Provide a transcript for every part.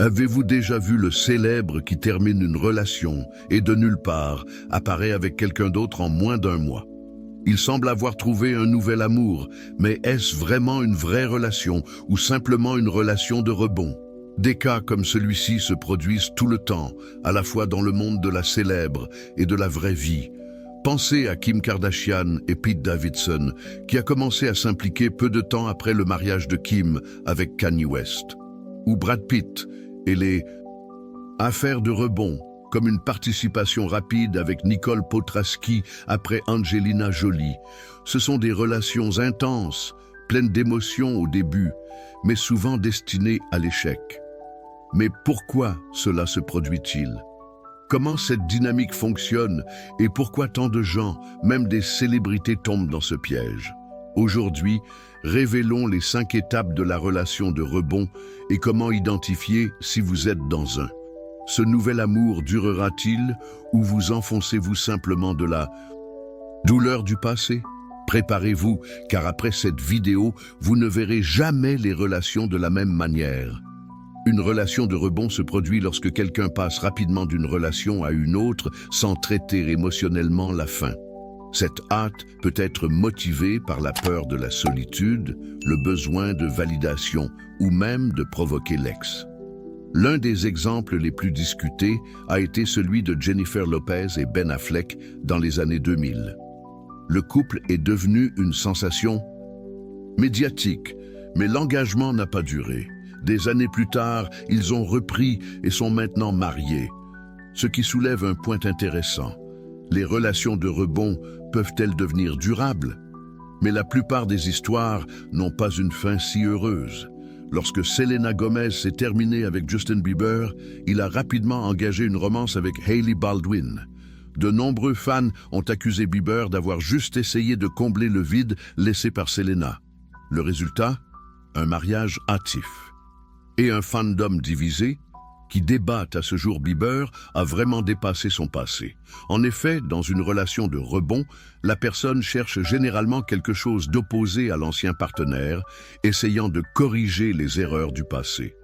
Avez-vous déjà vu le célèbre qui termine une relation et de nulle part apparaît avec quelqu'un d'autre en moins d'un mois? Il semble avoir trouvé un nouvel amour, mais est-ce vraiment une vraie relation ou simplement une relation de rebond? Des cas comme celui-ci se produisent tout le temps, à la fois dans le monde de la célèbre et de la vraie vie. Pensez à Kim Kardashian et Pete Davidson, qui a commencé à s'impliquer peu de temps après le mariage de Kim avec Kanye West. Ou Brad Pitt et les affaires de rebond, comme une participation rapide avec Nicole Potraski après Angelina Jolie. Ce sont des relations intenses, pleines d'émotions au début, mais souvent destinées à l'échec. Mais pourquoi cela se produit-il? Comment cette dynamique fonctionne et pourquoi tant de gens, même des célébrités, tombent dans ce piège? Aujourd'hui, révélons les 5 étapes de la relation de rebond et comment identifier si vous êtes dans un. Ce nouvel amour durera-t-il ou vous enfoncez-vous simplement de la douleur du passé? Préparez-vous, car après cette vidéo, vous ne verrez jamais les relations de la même manière. Une relation de rebond se produit lorsque quelqu'un passe rapidement d'une relation à une autre sans traiter émotionnellement la fin. Cette hâte peut être motivée par la peur de la solitude, le besoin de validation ou même de provoquer l'ex. L'un des exemples les plus discutés a été celui de Jennifer Lopez et Ben Affleck dans les années 2000. Le couple est devenu une sensation médiatique, mais l'engagement n'a pas duré. Des années plus tard, ils ont repris et sont maintenant mariés. Ce qui soulève un point intéressant. Les relations de rebond peuvent-elles devenir durables? Mais la plupart des histoires n'ont pas une fin si heureuse. Lorsque Selena Gomez s'est terminée avec Justin Bieber, il a rapidement engagé une romance avec Hailey Baldwin. De nombreux fans ont accusé Bieber d'avoir juste essayé de combler le vide laissé par Selena. Le résultat? Un mariage hâtif. Et un fandom divisé qui débat à ce jour Bieber a vraiment dépassé son passé. En effet, dans une relation de rebond, la personne cherche généralement quelque chose d'opposé à l'ancien partenaire, essayant de corriger les erreurs du passé.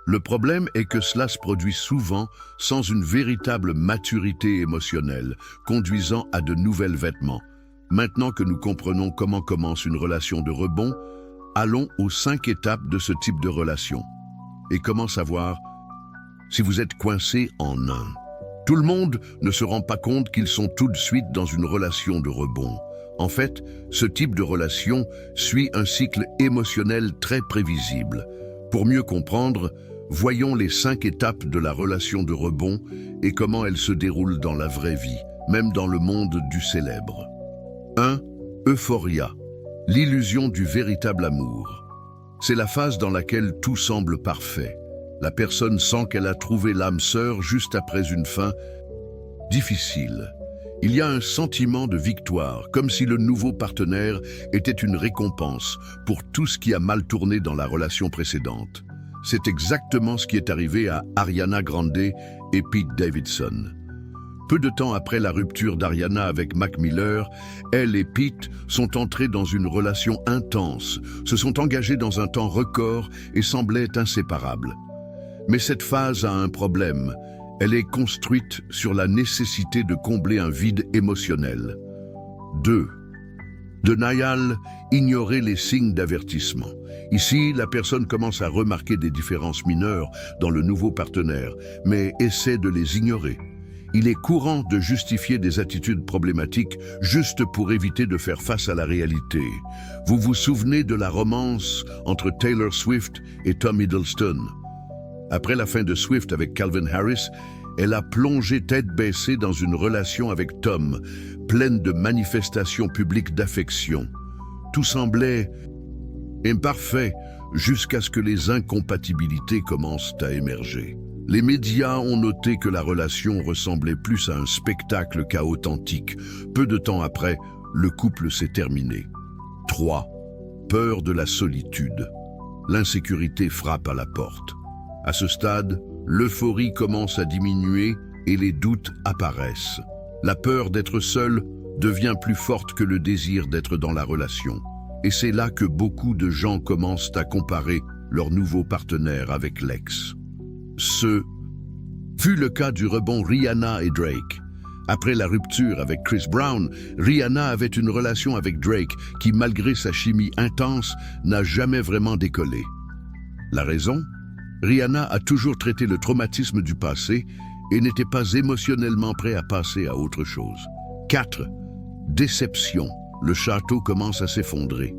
Le problème est que cela se produit souvent sans une véritable maturité émotionnelle, conduisant à de nouvelles vêtements. Maintenant que nous comprenons comment commence une relation de rebond, allons aux 5 étapes de ce type de relation. Et comment savoir si vous êtes coincé en un? Tout le monde ne se rend pas compte qu'ils sont tout de suite dans une relation de rebond. En fait, ce type de relation suit un cycle émotionnel très prévisible. Pour mieux comprendre, voyons les 5 étapes de la relation de rebond et comment elles se déroulent dans la vraie vie, même dans le monde du célèbre. 1. Euphoria. L'illusion du véritable amour. C'est la phase dans laquelle tout semble parfait. La personne sent qu'elle a trouvé l'âme sœur juste après une fin difficile. Il y a un sentiment de victoire, comme si le nouveau partenaire était une récompense pour tout ce qui a mal tourné dans la relation précédente. C'est exactement ce qui est arrivé à Ariana Grande et Pete Davidson. Peu de temps après la rupture d'Ariana avec Mac Miller, elle et Pete sont entrés dans une relation intense, se sont engagés dans un temps record et semblaient inséparables. Mais cette phase a un problème. Elle est construite sur la nécessité de combler un vide émotionnel. 2. Denial, ignorer les signes d'avertissement. Ici, la personne commence à remarquer des différences mineures dans le nouveau partenaire, mais essaie de les ignorer. Il est courant de justifier des attitudes problématiques juste pour éviter de faire face à la réalité. Vous vous souvenez de la romance entre Taylor Swift et Tom Hiddleston? Après la fin de Swift avec Calvin Harris, elle a plongé tête baissée dans une relation avec Tom, pleine de manifestations publiques d'affection. Tout semblait imparfait jusqu'à ce que les incompatibilités commencent à émerger. Les médias ont noté que la relation ressemblait plus à un spectacle qu'à authentique. Peu de temps après, le couple s'est terminé. 3. Peur de la solitude. L'insécurité frappe à la porte. À ce stade, l'euphorie commence à diminuer et les doutes apparaissent. La peur d'être seul devient plus forte que le désir d'être dans la relation. Et c'est là que beaucoup de gens commencent à comparer leur nouveau partenaire avec l'ex. Ce fut le cas du rebond Rihanna et Drake. Après la rupture avec Chris Brown, Rihanna avait une relation avec Drake qui, malgré sa chimie intense, n'a jamais vraiment décollé. La raison? Rihanna a toujours traité le traumatisme du passé et n'était pas émotionnellement prêt à passer à autre chose. 4. Déception. Le château commence à s'effondrer.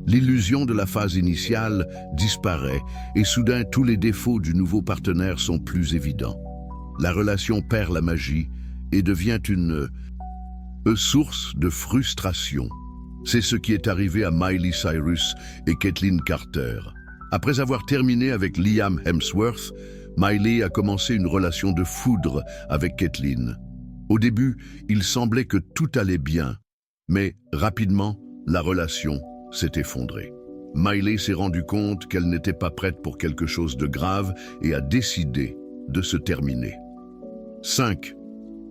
L'illusion de la phase initiale disparaît et soudain tous les défauts du nouveau partenaire sont plus évidents. La relation perd la magie et devient une source de frustration. C'est ce qui est arrivé à Miley Cyrus et Caitlyn Carter. Après avoir terminé avec Liam Hemsworth, Miley a commencé une relation de foudre avec Caitlyn. Au début, il semblait que tout allait bien, mais rapidement, la relation s'est effondrée. Miley s'est rendu compte qu'elle n'était pas prête pour quelque chose de grave et a décidé de se terminer. 5.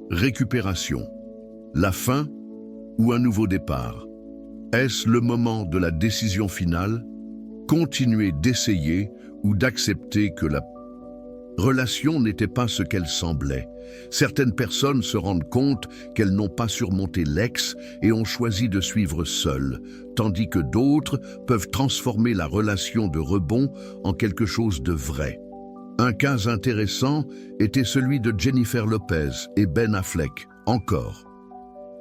Récupération. La fin ou un nouveau départ? Est-ce le moment de la décision finale? Continuer d'essayer ou d'accepter que la relation n'était pas ce qu'elle semblait. Certaines personnes se rendent compte qu'elles n'ont pas surmonté l'ex et ont choisi de suivre seules, tandis que d'autres peuvent transformer la relation de rebond en quelque chose de vrai. Un cas intéressant était celui de Jennifer Lopez et Ben Affleck, encore.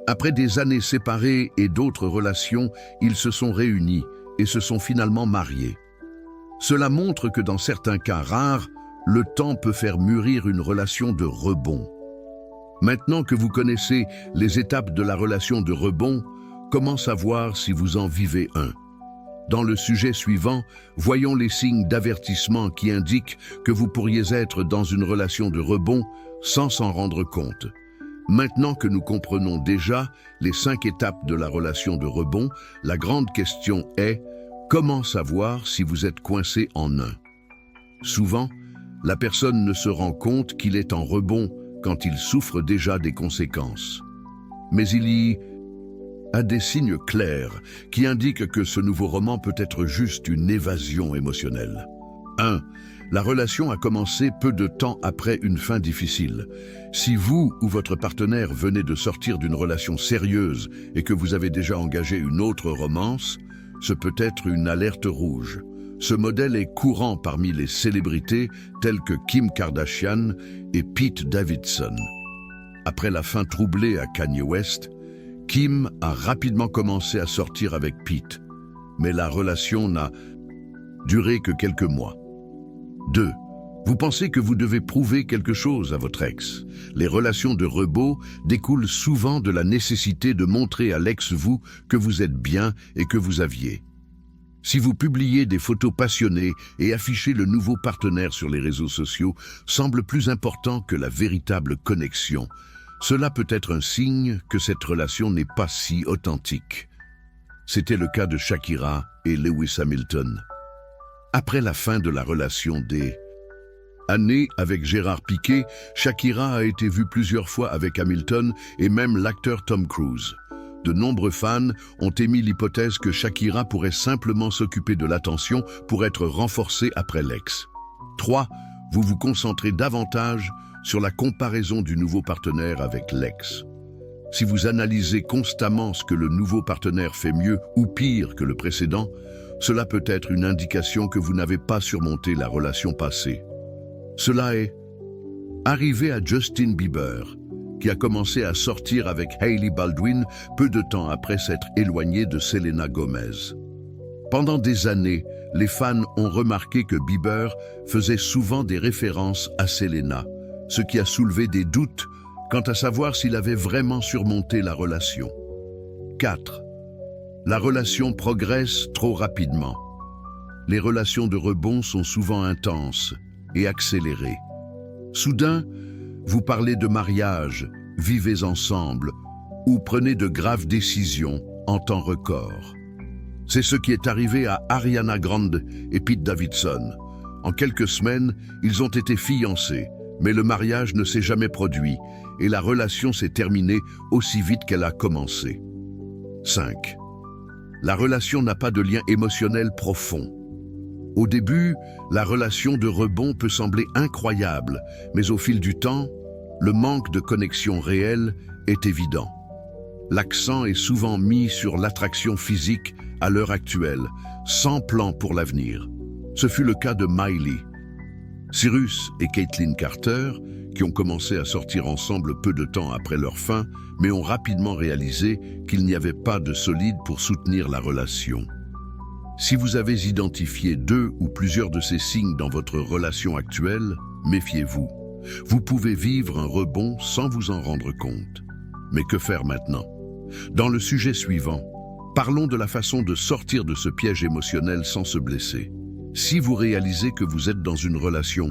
Après des années séparées et d'autres relations, ils se sont réunis et se sont finalement mariés. Cela montre que dans certains cas rares, le temps peut faire mûrir une relation de rebond. Maintenant que vous connaissez les étapes de la relation de rebond, comment savoir si vous en vivez un? Dans le sujet suivant, voyons les signes d'avertissement qui indiquent que vous pourriez être dans une relation de rebond sans s'en rendre compte. Maintenant que nous comprenons déjà les 5 étapes de la relation de rebond, la grande question est: comment savoir si vous êtes coincé en un? Souvent, la personne ne se rend compte qu'il est en rebond quand il souffre déjà des conséquences. Mais il y a des signes clairs qui indiquent que ce nouveau roman peut être juste une évasion émotionnelle. 1. La relation a commencé peu de temps après une fin difficile. Si vous ou votre partenaire venez de sortir d'une relation sérieuse et que vous avez déjà engagé une autre romance, ce peut être une alerte rouge. Ce modèle est courant parmi les célébrités telles que Kim Kardashian et Pete Davidson. Après la fin troublée à Kanye West, Kim a rapidement commencé à sortir avec Pete, mais la relation n'a duré que quelques mois. 2. Vous pensez que vous devez prouver quelque chose à votre ex. Les relations de rebond découlent souvent de la nécessité de montrer à l'ex-vous que vous êtes bien et que vous aviez. Si vous publiez des photos passionnées et affichez le nouveau partenaire sur les réseaux sociaux, semble plus important que la véritable connexion. Cela peut être un signe que cette relation n'est pas si authentique. C'était le cas de Shakira et Lewis Hamilton. Après la fin de la relation des années avec Gérard Piqué, Shakira a été vue plusieurs fois avec Hamilton et même l'acteur Tom Cruise. De nombreux fans ont émis l'hypothèse que Shakira pourrait simplement s'occuper de l'attention pour être renforcée après l'ex. 3. Vous vous concentrez davantage sur la comparaison du nouveau partenaire avec l'ex. Si vous analysez constamment ce que le nouveau partenaire fait mieux ou pire que le précédent, cela peut être une indication que vous n'avez pas surmonté la relation passée. Cela est arrivé à Justin Bieber, qui a commencé à sortir avec Hailey Baldwin peu de temps après s'être éloigné de Selena Gomez. Pendant des années, les fans ont remarqué que Bieber faisait souvent des références à Selena, ce qui a soulevé des doutes quant à savoir s'il avait vraiment surmonté la relation. 4. La relation progresse trop rapidement. Les relations de rebond sont souvent intenses et accélérées. Soudain, vous parlez de mariage, vivez ensemble ou prenez de graves décisions en temps record. C'est ce qui est arrivé à Ariana Grande et Pete Davidson. En quelques semaines, ils ont été fiancés, mais le mariage ne s'est jamais produit et la relation s'est terminée aussi vite qu'elle a commencé. 5. La relation n'a pas de lien émotionnel profond. Au début, la relation de rebond peut sembler incroyable, mais au fil du temps, le manque de connexion réelle est évident. L'accent est souvent mis sur l'attraction physique à l'heure actuelle, sans plan pour l'avenir. Ce fut le cas de Miley. Cyrus et Caitlin Carter, qui ont commencé à sortir ensemble peu de temps après leur fin, mais ont rapidement réalisé qu'il n'y avait pas de solide pour soutenir la relation. Si vous avez identifié 2 ou plusieurs de ces signes dans votre relation actuelle, méfiez-vous. Vous pouvez vivre un rebond sans vous en rendre compte. Mais que faire maintenant? Dans le sujet suivant, parlons de la façon de sortir de ce piège émotionnel sans se blesser. Si vous réalisez que vous êtes dans une relation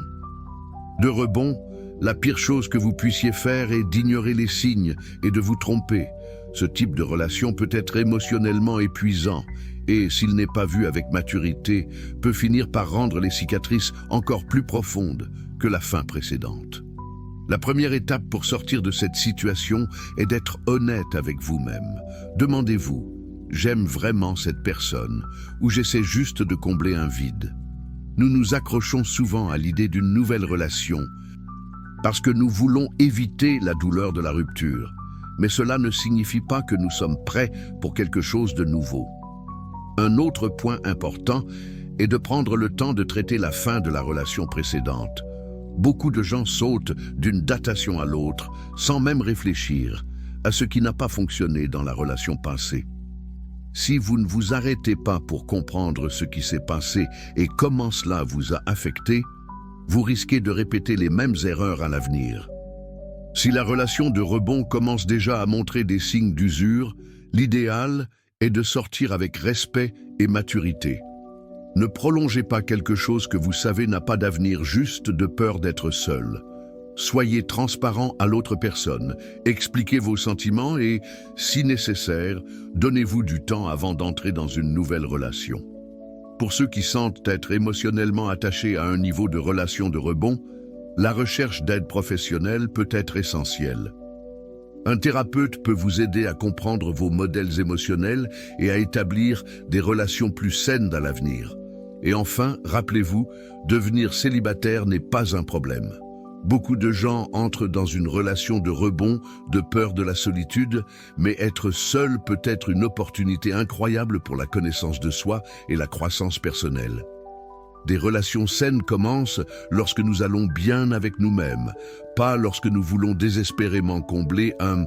de rebond, la pire chose que vous puissiez faire est d'ignorer les signes et de vous tromper. Ce type de relation peut être émotionnellement épuisant et, s'il n'est pas vu avec maturité, peut finir par rendre les cicatrices encore plus profondes que la fin précédente. La première étape pour sortir de cette situation est d'être honnête avec vous-même. Demandez-vous: j'aime vraiment cette personne ou j'essaie juste de combler un vide? Nous nous accrochons souvent à l'idée d'une nouvelle relation parce que nous voulons éviter la douleur de la rupture. Mais cela ne signifie pas que nous sommes prêts pour quelque chose de nouveau. Un autre point important est de prendre le temps de traiter la fin de la relation précédente. Beaucoup de gens sautent d'une datation à l'autre sans même réfléchir à ce qui n'a pas fonctionné dans la relation passée. Si vous ne vous arrêtez pas pour comprendre ce qui s'est passé et comment cela vous a affecté, vous risquez de répéter les mêmes erreurs à l'avenir. Si la relation de rebond commence déjà à montrer des signes d'usure, l'idéal est de sortir avec respect et maturité. Ne prolongez pas quelque chose que vous savez n'a pas d'avenir juste de peur d'être seul. Soyez transparent à l'autre personne, expliquez vos sentiments et, si nécessaire, donnez-vous du temps avant d'entrer dans une nouvelle relation. Pour ceux qui sentent être émotionnellement attachés à un niveau de relation de rebond, la recherche d'aide professionnelle peut être essentielle. Un thérapeute peut vous aider à comprendre vos modèles émotionnels et à établir des relations plus saines à l'avenir. Et enfin, rappelez-vous, devenir célibataire n'est pas un problème. Beaucoup de gens entrent dans une relation de rebond, de peur de la solitude, mais être seul peut être une opportunité incroyable pour la connaissance de soi et la croissance personnelle. Des relations saines commencent lorsque nous allons bien avec nous-mêmes, pas lorsque nous voulons désespérément combler un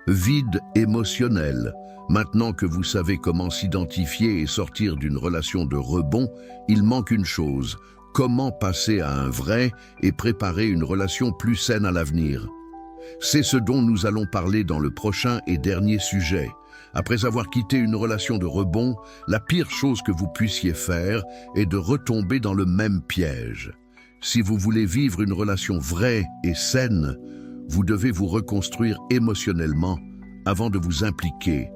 vide émotionnel. Maintenant que vous savez comment s'identifier et sortir d'une relation de rebond, il manque une chose: comment passer à un vrai et préparer une relation plus saine à l'avenir. C'est ce dont nous allons parler dans le prochain et dernier sujet. Après avoir quitté une relation de rebond, la pire chose que vous puissiez faire est de retomber dans le même piège. Si vous voulez vivre une relation vraie et saine, vous devez vous reconstruire émotionnellement avant de vous impliquer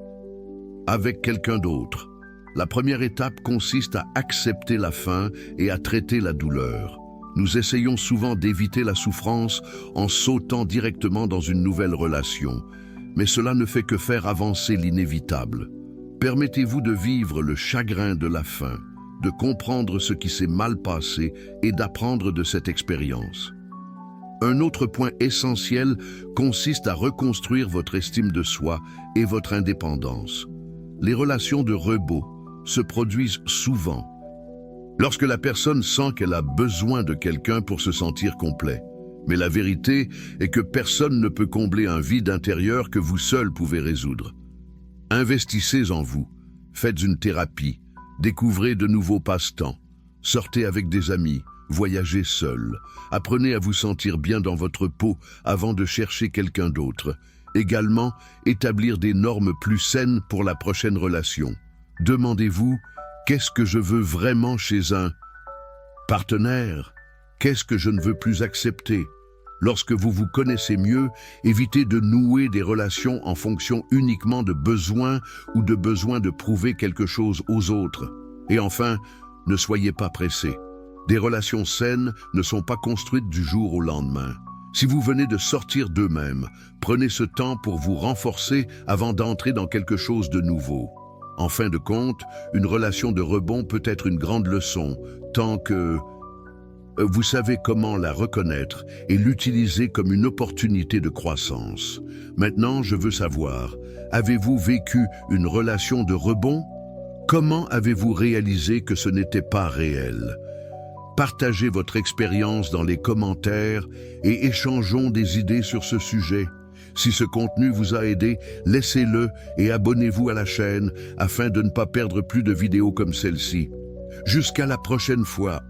avec quelqu'un d'autre. La première étape consiste à accepter la fin et à traiter la douleur. Nous essayons souvent d'éviter la souffrance en sautant directement dans une nouvelle relation, mais cela ne fait que faire avancer l'inévitable. Permettez-vous de vivre le chagrin de la fin, de comprendre ce qui s'est mal passé et d'apprendre de cette expérience. Un autre point essentiel consiste à reconstruire votre estime de soi et votre indépendance. Les relations de rebond se produisent souvent lorsque la personne sent qu'elle a besoin de quelqu'un pour se sentir complet. Mais la vérité est que personne ne peut combler un vide intérieur que vous seul pouvez résoudre. Investissez en vous, faites une thérapie, découvrez de nouveaux passe-temps, sortez avec des amis, voyagez seul, apprenez à vous sentir bien dans votre peau avant de chercher quelqu'un d'autre. Également, établir des normes plus saines pour la prochaine relation. Demandez-vous: qu'est-ce que je veux vraiment chez un partenaire? Qu'est-ce que je ne veux plus accepter? Lorsque vous vous connaissez mieux, évitez de nouer des relations en fonction uniquement de besoins ou de besoin de prouver quelque chose aux autres. Et enfin, ne soyez pas pressés. Des relations saines ne sont pas construites du jour au lendemain. Si vous venez de sortir d'eux-mêmes, prenez ce temps pour vous renforcer avant d'entrer dans quelque chose de nouveau. En fin de compte, une relation de rebond peut être une grande leçon, tant que vous savez comment la reconnaître et l'utiliser comme une opportunité de croissance. Maintenant, je veux savoir, avez-vous vécu une relation de rebond? Comment avez-vous réalisé que ce n'était pas réel? Partagez votre expérience dans les commentaires et échangeons des idées sur ce sujet. Si ce contenu vous a aidé, laissez-le et abonnez-vous à la chaîne afin de ne pas perdre plus de vidéos comme celle-ci. Jusqu'à la prochaine fois.